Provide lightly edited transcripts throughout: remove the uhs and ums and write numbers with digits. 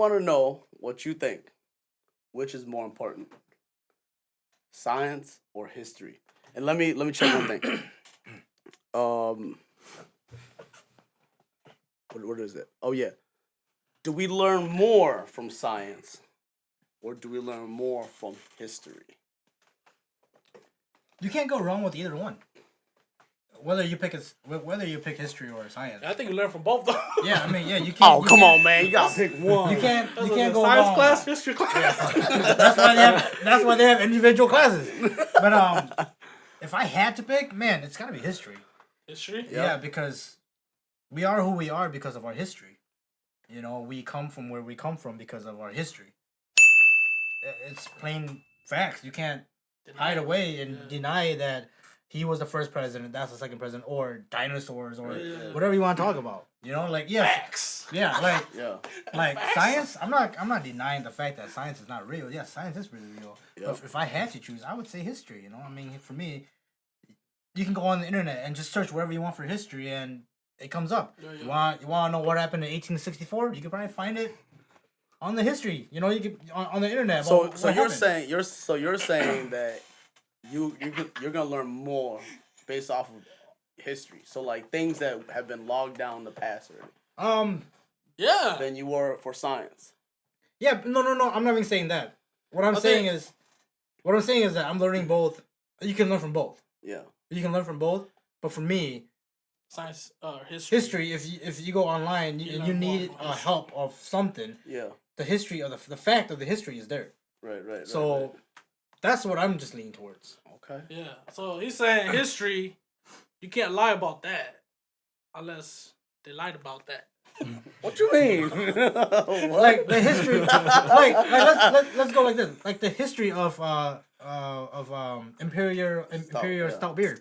want to know what you think. Which is more important, science or history? And let me check one thing. What is it? Oh yeah. Do we learn more from science, or do we learn more from history? You can't go wrong with either one. Whether you pick history or science. I think you learn from both though. Yeah, I mean, yeah, you can't. Oh, come on, man! You gotta pick one. You can't go science wrong. class, history class. Yeah. That's why they have individual classes. But if I had to pick, man, it's gotta be history. History? Yeah, because we are who we are because of our history. You know, we come from where we come from because of our history. It's plain facts. You can't hide away and deny that he was the first president, that's the second president, or dinosaurs, or whatever you want to talk about. You know, like facts. Yeah, like science. I'm not denying the fact that science is not real. Yes, science is really real. Yep. But if I had to choose, I would say history. You know, I mean, for me, you can go on the internet and just search whatever you want for history, and it comes up. You want to know what happened in 1864? You can probably find it on the history. You know, you can on the internet. So you're saying that you're gonna learn more based off of history. So like things that have been logged down in the past already. Yeah. Than you were for science. Yeah, no. I'm not even saying that. What I'm saying is that I'm learning both. You can learn from both. Yeah. You can learn from both, but for me, science, history. If you go online and you need help of something. Yeah. The history of the fact of the history is there. Right. So that's what I'm just leaning towards. Okay. Yeah. So he's saying history, you can't lie about that unless they lied about that. What you mean? Like the history, let's go like this. Like the history of imperial stout beer,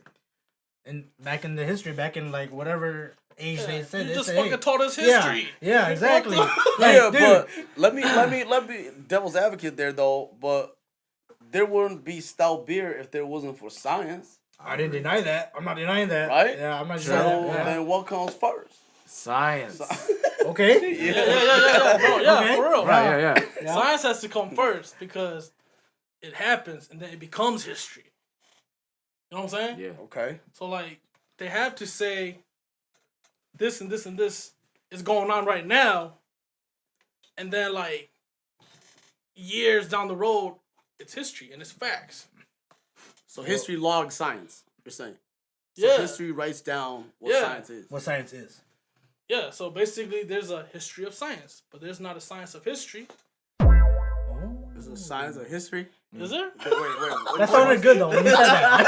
and back in the history, back in like whatever age they said. You just said, fucking taught us history. Yeah, exactly. But let me devil's advocate there though. But there wouldn't be stout beer if there wasn't for science. I didn't deny that. I'm not denying that. Right? Yeah, I'm not denying that. Then what comes first? Science. Okay. Yeah, bro. Yeah, okay. for real. Right, yeah. Science has to come first because it happens and then it becomes history. You know what I'm saying? Yeah. Okay. So like they have to say this and this and this is going on right now, and then like years down the road, it's history and it's facts. So history logs science. You're saying? So Yeah. history writes down what science is. What science is. Yeah. So basically, there's a history of science, but there's not a science of history. There's a science of history. Is there? Wait. That sounded good though. When you said that.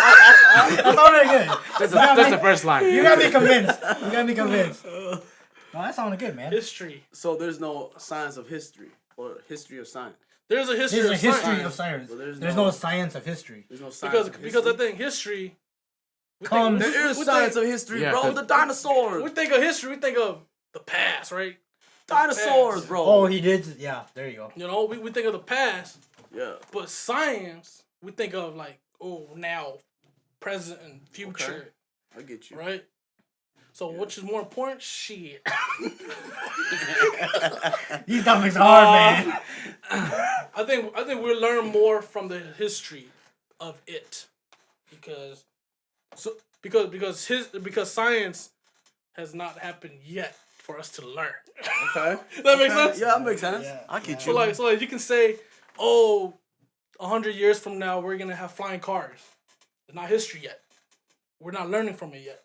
That sounded good. That's the first line. You gotta be convinced. No, that sounded good, man. History. So there's no science of history or history of science. There's a history There's a of history science. of science. But There's no science of history. There's no science Because I think history Comes. there is science of history, bro. The dinosaurs. We think of history, we think of the past, right? Dinosaurs, past. bro. Oh, he did. Yeah, there you go. You know, we think of the past. Yeah. But science, we think of like, now, present and future. Okay. I get you. Right? So which is more important? Shit. These topics are hard, man. I think we'll learn more from the history of it. Because science has not happened yet for us to learn. Okay. That makes sense? Yeah, that makes sense. Yeah. I get So you. like you can say, 100 years from now we're gonna have flying cars. It's not history yet. We're not learning from it yet.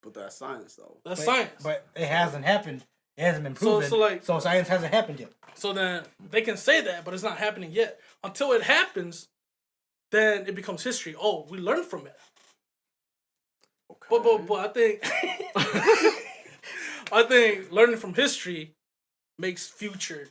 But that's science, though. That's science. But it hasn't happened. It hasn't been proven. So science hasn't happened yet. So then they can say that, but it's not happening yet. Until it happens, then it becomes history. Oh, we learned from it. Okay. But I think learning from history makes future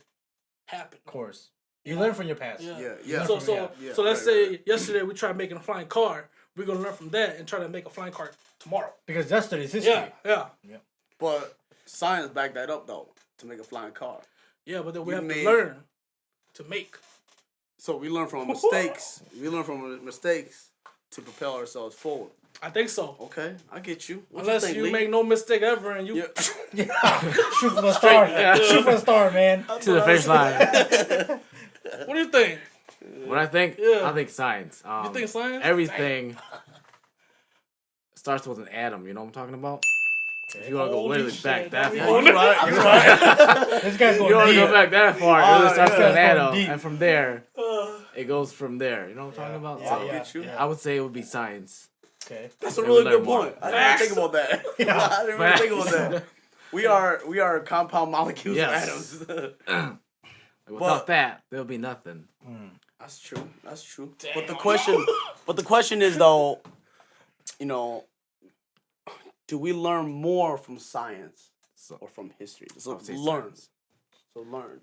happen. Of course. You learn from your past. Yeah. So let's say yesterday we tried making a flying car. We're gonna learn from that and try to make a flying car tomorrow. Because yesterday's history. Yeah. But science backed that up, though, to make a flying car. Yeah, but then we have to learn to make. So we learn from mistakes. We learn from mistakes to propel ourselves forward. I think so. Okay, I get you. What Unless think, you Lee? make no mistake ever and you. Yeah. Shoot for the star. Shoot for the star, man. To the finish line. What do you think? What I think? Yeah. I think science. You think science? Everything starts with an atom. You know what I'm talking about? If you want to go Holy literally shit, back that that far, we- You're right. This guy's you going want to deep. go back that far. It really starts with an Going atom, deep. and from there, it goes from there. You know what I'm talking about? Yeah, So yeah, get you. yeah. I would say it would be science. Okay. That's a They really would good learn more. point. I didn't even think about that. I didn't even think about that. We are compound molecules Yes. of atoms. Without that, there'll be nothing. That's true. That's true. Damn. But the question is though, you know, do we learn more from science So, or from history? I So would say learn. science. So learn.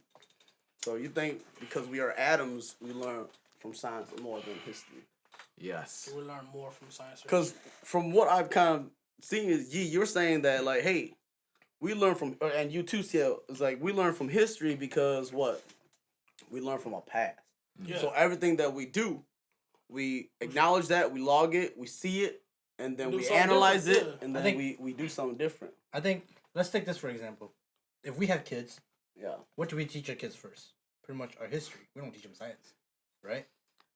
So you think because we are atoms, we learn from science more than history? Yes. We learn more from science. Because from what I've kind of seen is you're saying that like, hey, we learn from, and you too, Ciel, it's like we learn from history because what? We learn from our past. Yeah. So everything that we do, we acknowledge that, we log it, we see it, and then Do we something analyze it, different, yeah. and I then think- we do something different. I think, let's take this for example. If we have kids, Yeah. what do we teach our kids first? Pretty much our history. We don't teach them science, right?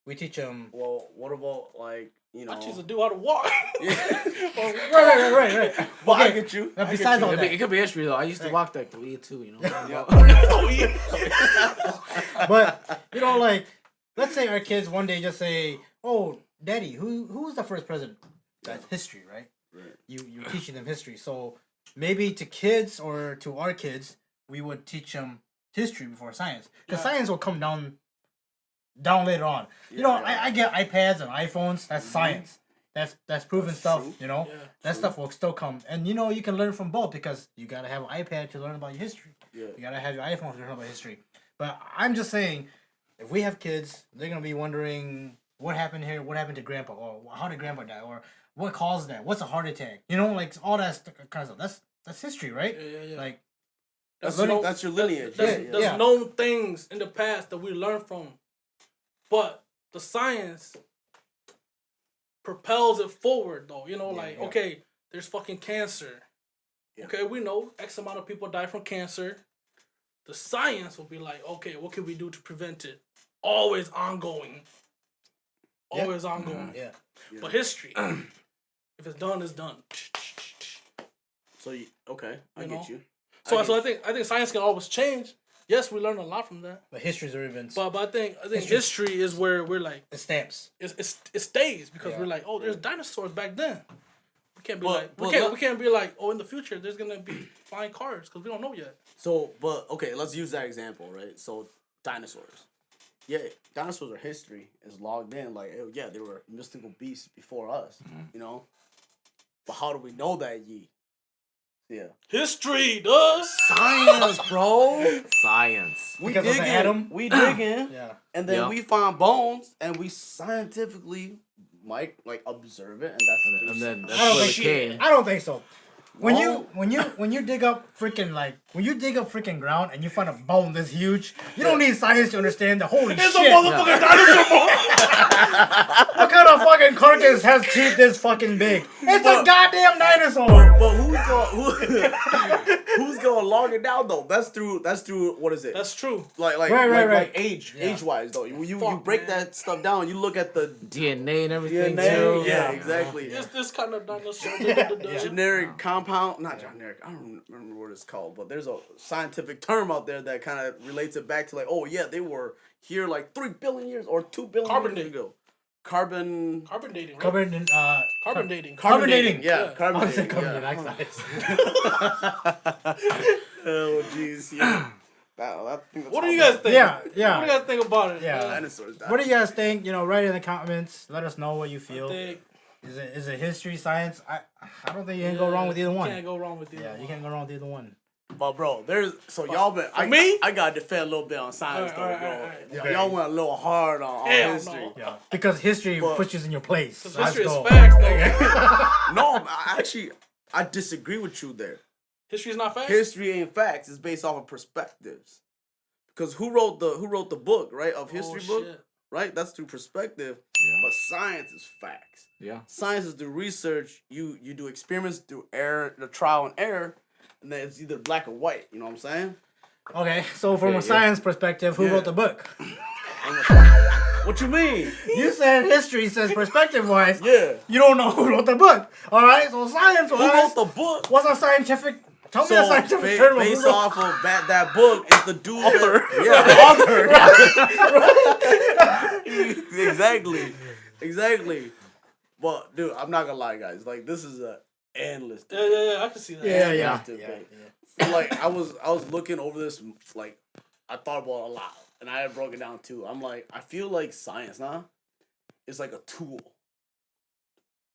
We teach them. Well, what about like, you know? I choose to do how to walk. Right. Well, I Okay. get you. Now, I get besides you. all that, It could be history though. I used to walk that way too. You know. Yeah. Oh, yeah. but you know, like, let's say our kids one day just say, "Oh, Daddy, who was the first president?" That's history, right? Right. You're teaching them history. So maybe to kids or to our kids, we would teach them history before science, because Yeah. science will come down later on. You know, I get iPads and iPhones. That's science. That's proven That's stuff. true. You know, Yeah. that stuff will still come, and you know you can learn from both because you gotta have an iPad to learn about your history. Yeah. You gotta have your iPhone to learn about history. But I'm just saying, if we have kids, they're gonna be wondering what happened here, what happened to Grandpa, or how did Grandpa die, or what caused that, what's a heart attack, you know, like all that kind of stuff. That's history, right? Yeah. Like, That's learning- that's your lineage. There's Yeah. known things in the past that we learn from, but the science propels it forward, though. You know, like, yeah. okay, there's fucking cancer. Yeah. Okay, we know X amount of people die from cancer. The science will be like, okay, what can we do to prevent it? Always ongoing. Yeah. Always ongoing. yeah. But history, if it's done, it's done. So okay, I You get know? you. So I I think science can always change. Yes, we learn a lot from that. But history's already been. But I think History- history is where we're like the stamps. it stays because Yeah. we're like, oh, there's dinosaurs back then. We can't be Well- like well, we can't be like, oh, in the future there's gonna be flying cars because we don't know yet. So, but okay, let's use that example, right? So, dinosaurs. Yeah, dinosaurs are history. It's logged in. Like, oh, yeah, they were mystical beasts before us. You know, but how do we know that? Yeah, History does. science, bro. Science. We Because of the dig in. atom? We dig in, Yeah. and then Yeah. we find bones, and we scientifically might like observe it, and that's And then that's I don't where it think came. I don't think so. When No. you dig up freaking ground and you find a bone this huge, you don't need science to understand the holy It's shit. a motherfucking dinosaur bone. What kind of fucking carcass has teeth this fucking big? It's a goddamn dinosaur. But who's going log it down though? That's through what is it? That's true. Like Right. age Yeah. wise though. You Fuck, break man. that stuff down. You look at the DNA and everything DNA. too. Yeah, exactly. It's this kind of dinosaur. Generic compound, not generic. I don't remember what it's called, but there's a scientific term out there that kind of relates it back to like, oh yeah, they were here like 3 billion years or 2 billion Carbon years dating. ago. Carbon Carbon dating. Right? Covered in Carbon dating. Carbon dating. Yeah, Yeah. carbon I was dating. covered in Yeah. oxides. Oh jeez. Yeah. I think that's What do how you guys think? Yeah. What do you guys think about it? Yeah. dinosaurs died. What do you guys think? You know, write in the comments. Let us know what you feel. Think, Is it history, science? I don't think you can go wrong with either one. Can't go wrong with either Yeah, one. you can't go wrong with either one. But bro, y'all been me? I gotta defend a little bit on science though, Alright, bro. alright. Y'all went a little hard on Hell history. no. Yeah, because history But- puts you in your place. Because Let's history is go. facts, though. No, I disagree with you there. History is not facts. History ain't facts. It's based off of perspectives. Because who wrote the book, right? Of history book, shit. right? That's through perspective. Yeah. But science is facts. Yeah. Science is the research. You do experiments through error, the trial and error, and then it's either black or white. You know what I'm saying? Okay, so from Okay, a science perspective, who Yeah. wrote the book? What you mean? You said history says perspective-wise. Yeah. You don't know who wrote the book. All right, so science-wise, Who wrote the book? what's a scientific? Tell me So a scientific term. of who based wrote- off of that book is the dude. Author. Exactly. But dude, I'm not gonna lie, guys. Like this is a endless. Yeah, I can see that. Yeah. debate. Like I was looking over this. Like I thought about it a lot, and I had broke it down too. I'm like, I feel like science now is like a tool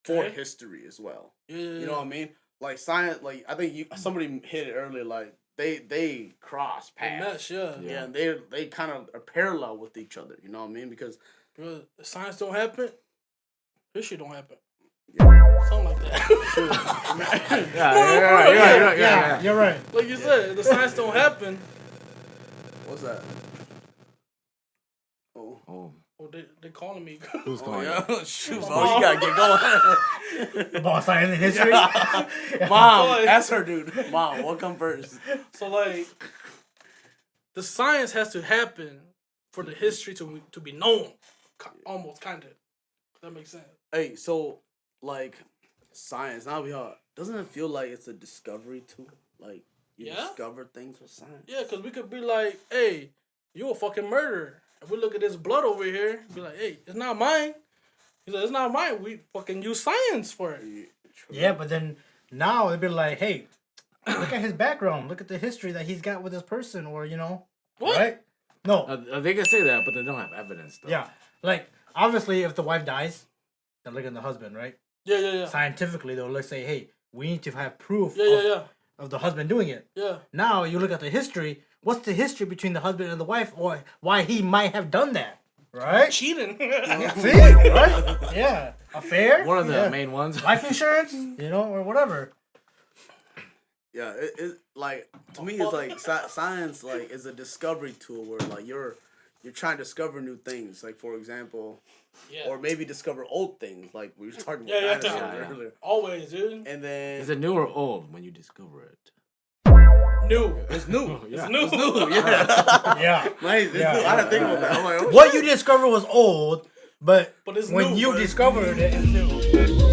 for Okay. history as well. Yeah. You know what I mean? Like science, like I think somebody hit it earlier. Like they cross They paths. mesh, yeah. Yeah, and they kind of are parallel with each other. You know what I mean? Because Bro, if science don't happen, this shit don't happen. yeah, Something like that. Yeah. You're right. Like you said, if the science don't happen, what's that? Oh, Oh, oh, they calling me. who's oh calling? yeah, shoot, bro, you gotta get going. About science and history. Mom, that's her dude. Mom, what come first? So like, the science has to happen for the history to be known, almost kind of. That makes sense. Hey, so like science. Now doesn't it feel like it's a discovery tool? Like you Yeah? discover things with science. Yeah, because we could be like, hey, you a fucking murderer. If we look at this blood over here, be like, hey, it's not mine. He's like, it's not mine. We fucking use science for it. Yeah, but then now they'd be like, hey, look at his background. Look at the history that he's got with this person, or What? right? No. They can say that, but they don't have evidence, though. Yeah, like obviously, if the wife dies, they're looking at the husband, right? Yeah. Scientifically, they'll let's say, hey, we need to have proof Yeah. of the husband doing it. Yeah. Now you look at the history. What's the history between the husband and the wife, or why he might have done that? Right? Cheating. See, right? Yeah, affair. One of the Yeah. main ones. Life insurance, or whatever. Yeah, it like to me it's like science like is a discovery tool where like you're trying to discover new things. Like for example, Yeah. or maybe discover old things. Like we were talking about Yeah. dinosaurs earlier. Always, dude. And then Is it new or old when you discover it? New. it's new. Yeah. It's new. It's new. Yeah. Yeah. Nice. It's Yeah. new. I didn't think about that. I'm like, oh, What you discovered was old, but But it's when new, you bro. discovered it, it's new.